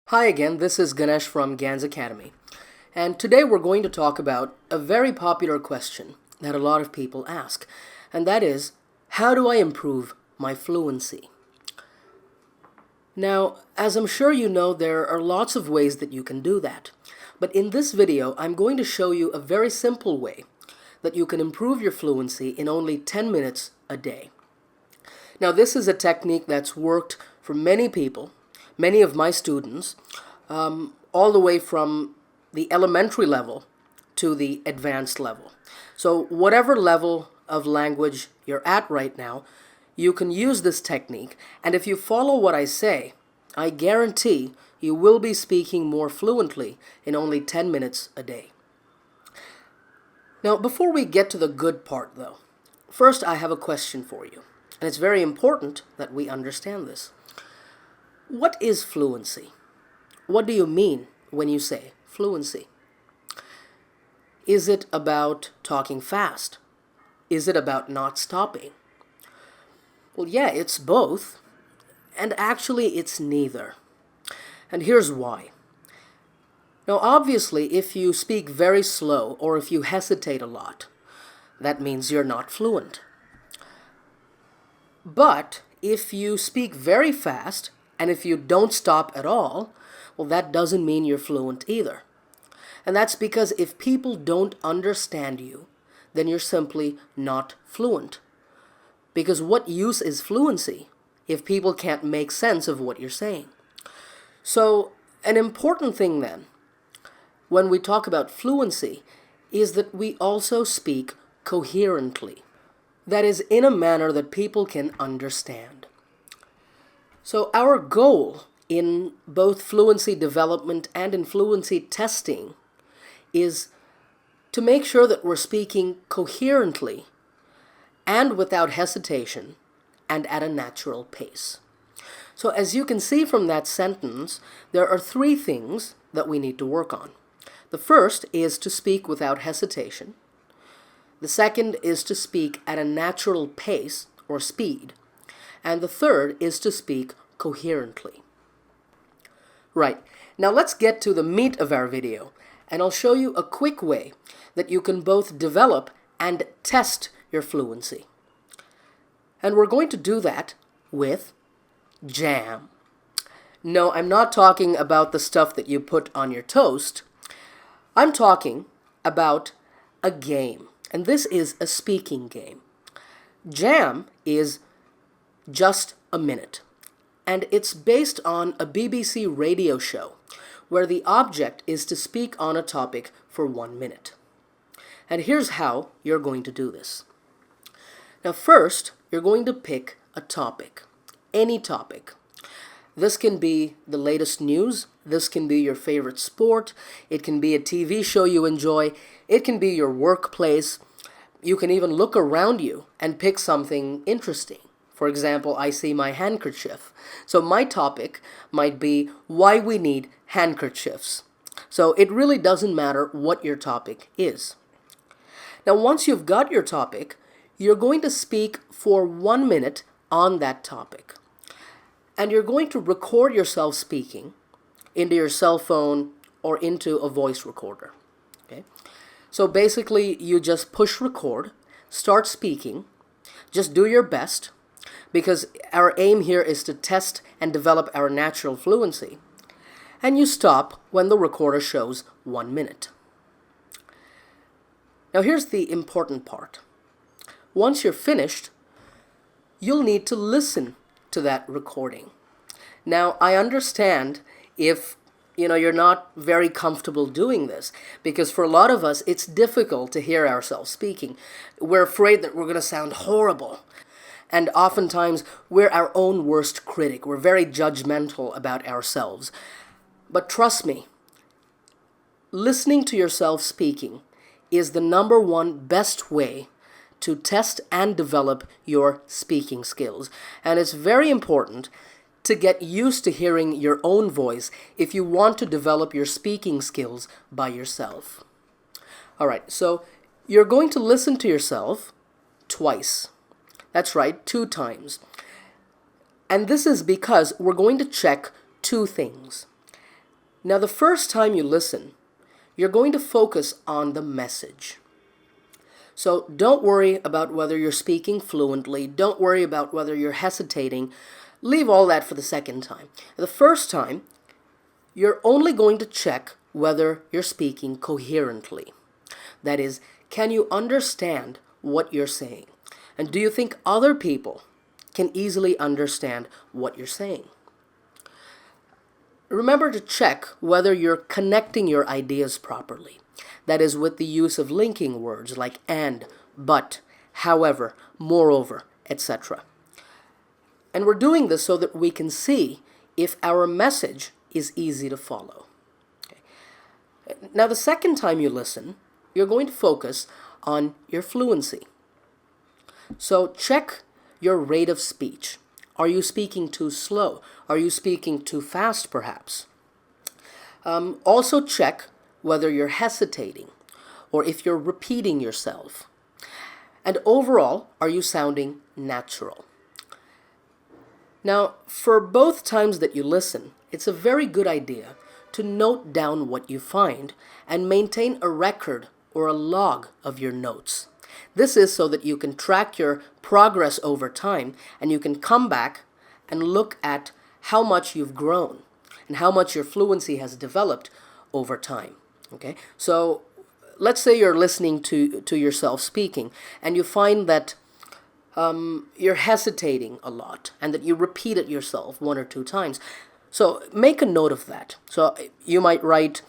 Hi again, this is Ganesh from GAN's Academy. And today we're going to talk about a very popular question that a lot of people ask. And that is, how do I improve my fluency? Now, as I'm sure you know, there are lots of ways that you can do that. But in this video, I'm going to show you a very simple way that you can improve your fluency in only 10 minutes a day. Now, this is a technique that's worked for many people, many of my students, all the way from the elementary level to the advanced level. So whatever level of language you're at right now, you can use this technique, and if you follow what I say, I guarantee you will be speaking more fluently in only 10 minutes a day. Now, before we get to the good part though, first I have a question for you, and it's very important that we understand this. What is fluency? What do you mean when you say fluency? Is it about talking fast? Is it about not stopping? Well, yeah, it's both, and actually it's neither. And here's why. Now, obviously, if you speak very slow or if you hesitate a lot, that means you're not fluent. But if you speak very fast and if you don't stop at all, well, that doesn't mean you're fluent either. And that's because if people don't understand you, then you're simply not fluent. Because what use is fluency if people can't make sense of what you're saying? So, an important thing then, when we talk about fluency, is that we also speak coherently. That is, in a manner that people can understand. So our goal in both fluency development and in fluency testing is to make sure that we're speaking coherently and without hesitation and at a natural pace. So as you can see from that sentence, there are three things that we need to work on. The first is to speak without hesitation. The second is to speak at a natural pace or speed. And the third is to speak coherently. Right, now let's get to the meat of our video, and I'll show you a quick way that you can both develop and test your fluency. And we're going to do that with jam. No, I'm not talking about the stuff that you put on your toast. I'm talking about a game, and this is a speaking game. Jam is just a minute, and it's based on a BBC radio show where the object is to speak on a topic for 1 minute. And here's how you're going to do this. Now first, you're going to pick a topic, any topic. This can be the latest news, this can be your favorite sport, it can be a TV show you enjoy, it can be your workplace. You can even look around you and pick something interesting. For example, I see my handkerchief. So my topic might be why we need handkerchiefs. So it really doesn't matter what your topic is. Now, once you've got your topic, you're going to speak for 1 minute on that topic. And you're going to record yourself speaking into your cell phone or into a voice recorder. Okay? So basically, you just push record, start speaking, just do your best, because our aim here is to test and develop our natural fluency. And you stop when the recorder shows 1 minute. Now here's the important part. Once you're finished, you'll need to listen to that recording. Now, I understand if you're not very comfortable doing this, because for a lot of us, it's difficult to hear ourselves speaking. We're afraid that we're going to sound horrible. And oftentimes, we're our own worst critic. We're very judgmental about ourselves. But trust me, listening to yourself speaking is the number one best way to test and develop your speaking skills. And it's very important to get used to hearing your own voice if you want to develop your speaking skills by yourself. All right, so you're going to listen to yourself twice. That's right, 2 times. And this is because we're going to check 2 things. Now, the first time you listen, you're going to focus on the message. So don't worry about whether you're speaking fluently. Don't worry about whether you're hesitating. Leave all that for the second time. The first time, you're only going to check whether you're speaking coherently. That is, can you understand what you're saying? And do you think other people can easily understand what you're saying? Remember to check whether you're connecting your ideas properly. That is, with the use of linking words like and, but, however, moreover, etc. And we're doing this so that we can see if our message is easy to follow. Okay. Now, the second time you listen, you're going to focus on your fluency. So check your rate of speech. Are you speaking too slow? Are you speaking too fast, perhaps? Also check whether you're hesitating or if you're repeating yourself. And overall, are you sounding natural? Now, for both times that you listen, it's a very good idea to note down what you find and maintain a record or a log of your notes. This is so that you can track your progress over time and you can come back and look at how much you've grown and how much your fluency has developed over time. Okay? So let's say you're listening to yourself speaking and you find that you're hesitating a lot and that you repeat it yourself one or two times. So make a note of that. So you might write,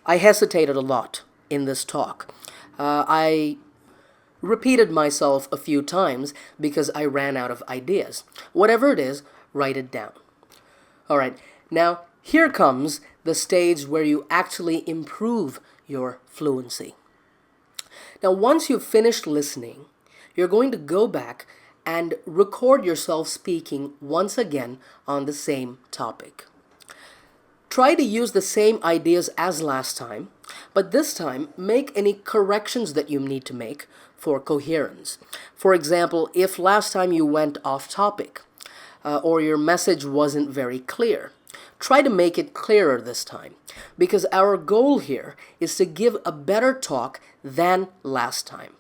I hesitated a lot in this talk. I repeated myself a few times because I ran out of ideas. Whatever it is, write it down. All right, now here comes the stage where you actually improve your fluency. Now, once you've finished listening, you're going to go back and record yourself speaking once again on the same topic. Try to use the same ideas as last time, but this time make any corrections that you need to make for coherence. For example, if last time you went off topic or your message wasn't very clear, try to make it clearer this time, because our goal here is to give a better talk than last time.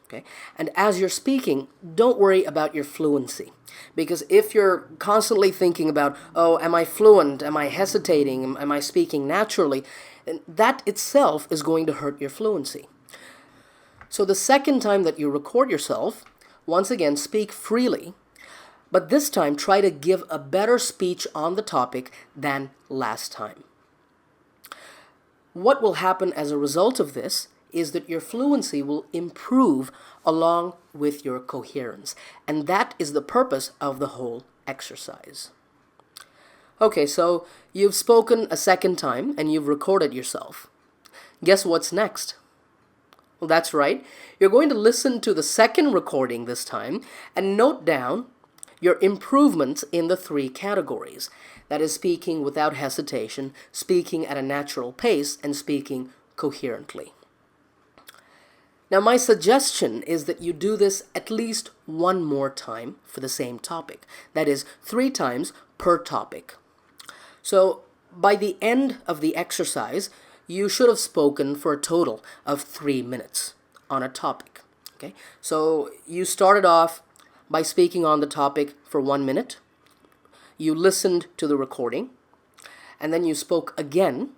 Okay? And as you're speaking, don't worry about your fluency, because if you're constantly thinking about, oh, am I fluent? Am I hesitating? Am I speaking naturally? That itself is going to hurt your fluency. So the second time that you record yourself, once again, speak freely, but this time try to give a better speech on the topic than last time. What will happen as a result of this is that your fluency will improve along with your coherence. And that is the purpose of the whole exercise. Okay, so you've spoken a second time and you've recorded yourself. Guess what's next? Well, that's right. You're going to listen to the second recording this time and note down your improvements in the three categories. That is, speaking without hesitation, speaking at a natural pace, and speaking coherently. Now, my suggestion is that you do this at least one more time for the same topic. That is, 3 times per topic. So, by the end of the exercise, you should have spoken for a total of 3 minutes on a topic. Okay? So, you started off by speaking on the topic for 1 minute. You listened to the recording, and then you spoke again,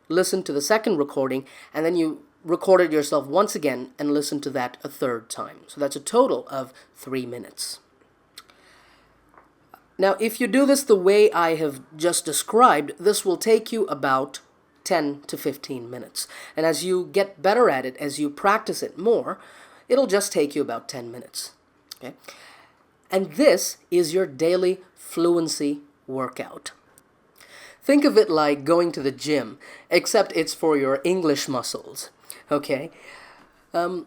listened to the second recording, and then you recorded yourself once again and listened to that a third time. So that's a total of 3 minutes. Now, if you do this the way I have just described, this will take you about 10 to 15 minutes. And as you get better at it, as you practice it more, it'll just take you about 10 minutes. Okay? And this is your daily fluency workout. Think of it like going to the gym, except it's for your English muscles. Okay? Now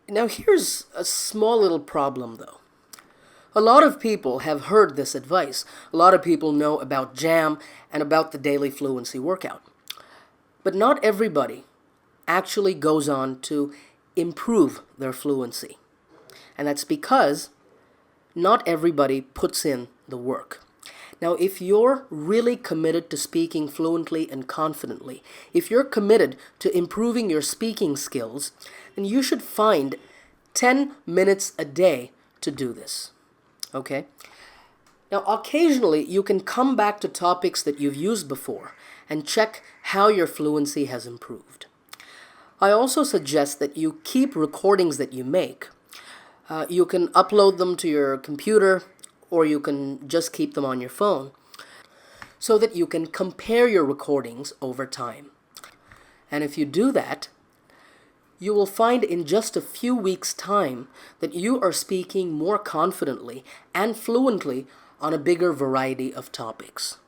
here's a small little problem though. A lot of people have heard this advice. A lot of people know about JAM and about the daily fluency workout. But not everybody actually goes on to improve their fluency. And that's because not everybody puts in the work. Now, if you're really committed to speaking fluently and confidently, if you're committed to improving your speaking skills, then you should find 10 minutes a day to do this. Okay? Now, occasionally, you can come back to topics that you've used before and check how your fluency has improved. I also suggest that you keep recordings that you make. You can upload them to your computer, or you can just keep them on your phone, so that you can compare your recordings over time. And if you do that, you will find in just a few weeks' time that you are speaking more confidently and fluently on a bigger variety of topics.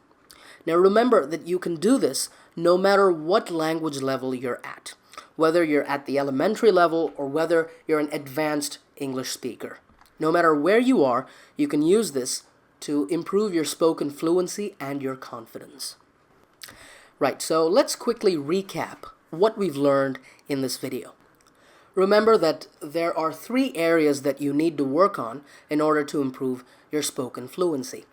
Now remember that you can do this no matter what language level you're at, whether you're at the elementary level or whether you're an advanced English speaker. No matter where you are, you can use this to improve your spoken fluency and your confidence. Right, so let's quickly recap what we've learned in this video. Remember that there are 3 areas that you need to work on in order to improve your spoken fluency.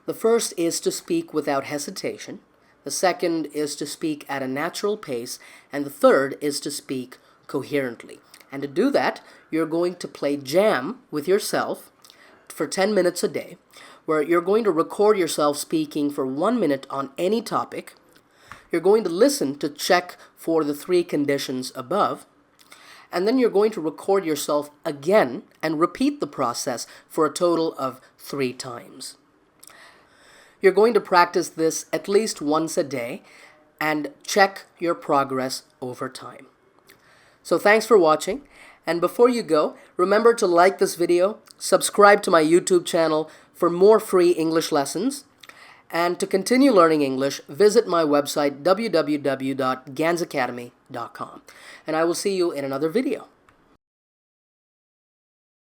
The first is to speak without hesitation. The second is to speak at a natural pace. And the third is to speak coherently. And to do that, you're going to play jam with yourself for 10 minutes a day, where you're going to record yourself speaking for 1 minute on any topic. You're going to listen to check for the 3 conditions above. And then you're going to record yourself again and repeat the process for a total of 3 times. You're going to practice this at least once a day and check your progress over time. So thanks for watching, and before you go, remember to like this video, subscribe to my YouTube channel for more free English lessons, and to continue learning English, visit my website www.gansacademy.com. And I will see you in another video.